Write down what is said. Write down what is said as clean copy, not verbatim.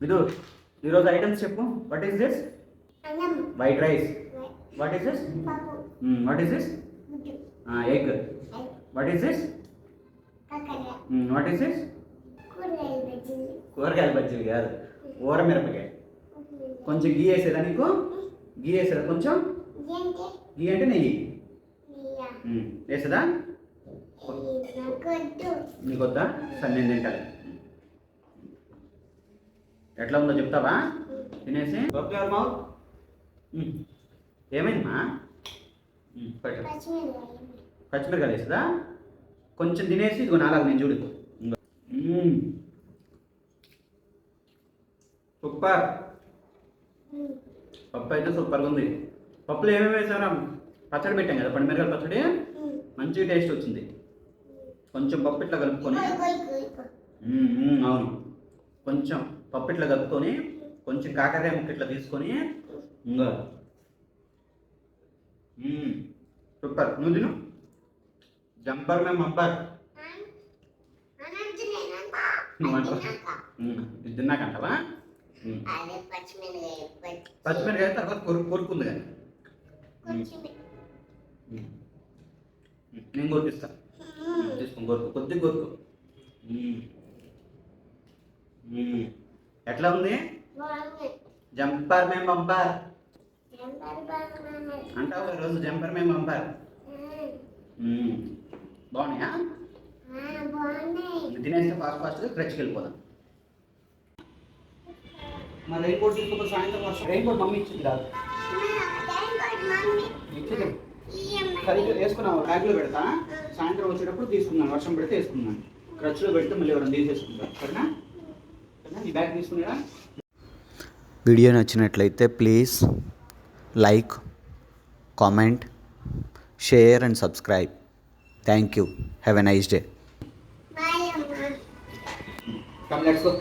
విదు ఈరోజు ఐటమ్స్ చెప్పు. What is this? అన్నం. White rice. Right. What is this? పప్పు. What is this? గుడ్డు. Egg. Egg. What is this? కాకర. What is this? కూరగాయల బజ్జీలు. కూరగాయల బజ్జీలు కాదు, ఊర మిరపకాయ. కొంచెం గీ వేసేదా నీకు? గీ వేసేదా కొంచెం? ఏంటి? గీ అంటే నెయ్యి నెయ్య. వేసేదా? నాకొద్దు. నీకు వద్దా? సరే నేను తింటాను. ఎట్లా ఉందో చెప్తావా? తినేసి మా ఏమైందమ్మా? పెట్టు. పచ్చిమిరపకాయలు. పచ్చిమిరకాయలు వేస్తుందా? కొంచెం తినేసి ఇదిగో నాలుగు నేను చూడు. సూపర్. పప్పు అయితే సూపర్గా ఉంది. పప్పులో ఏమేమి వేసారా? పచ్చడి పెట్టాం కదా, పండుమిరకాయల పచ్చడి. మంచి టేస్ట్ వచ్చింది. కొంచెం పప్పు ఇట్లా కలుపుకొని, అవును, కొంచెం పప్పు ఇట్లా కలుపుకొని, కొంచెం కాకరకాయ ముక్క ఇట్లా తీసుకొని, ఇంకా సూపర్. నువ్వు తిను. జంపర్ మేము అంపర్. ఇది తిన్నాకంటావా? పచ్చిమిరకాయ తర్వాత కొరుకుంది కానీ నేను కొరికిస్తా. తీసుకుని కొరుకు, కొద్దిగా కొరుకు. ఎట్లా ఉంది? జంపర్ మేము పంపార్ అంటావు ఈరోజు. జంపర్ మేము పంపార్ బాగున్నాయా? తినేస్తే ఫాస్ట్ ఫాస్ట్గా క్రచ్కి వెళ్ళిపోదాం. మా రెయిన్ కోట్ తీసుకోకపోతే సాయంత్రం వర్షం. రెయిన్ కోట్ మమ్మీ ఇచ్చింది కాదు, ఇచ్చింది. సరిగ్గా వేసుకున్నావు, బ్యాగ్లో పెడతా. సాయంత్రం వచ్చేటప్పుడు తీసుకున్నాను, వర్షం పెడితే వేసుకున్నాను. క్రచ్లో పెడితే మళ్ళీ ఎవరైనా తీసేసుకుంటారు. సరేనా? ఈ బ్యాగ్ తీసుకున్నారా? వీడియో నచ్చినట్లయితే please like, comment, share and subscribe. Thank you. Have a nice day. Bye అమ్మా. Come, let's go.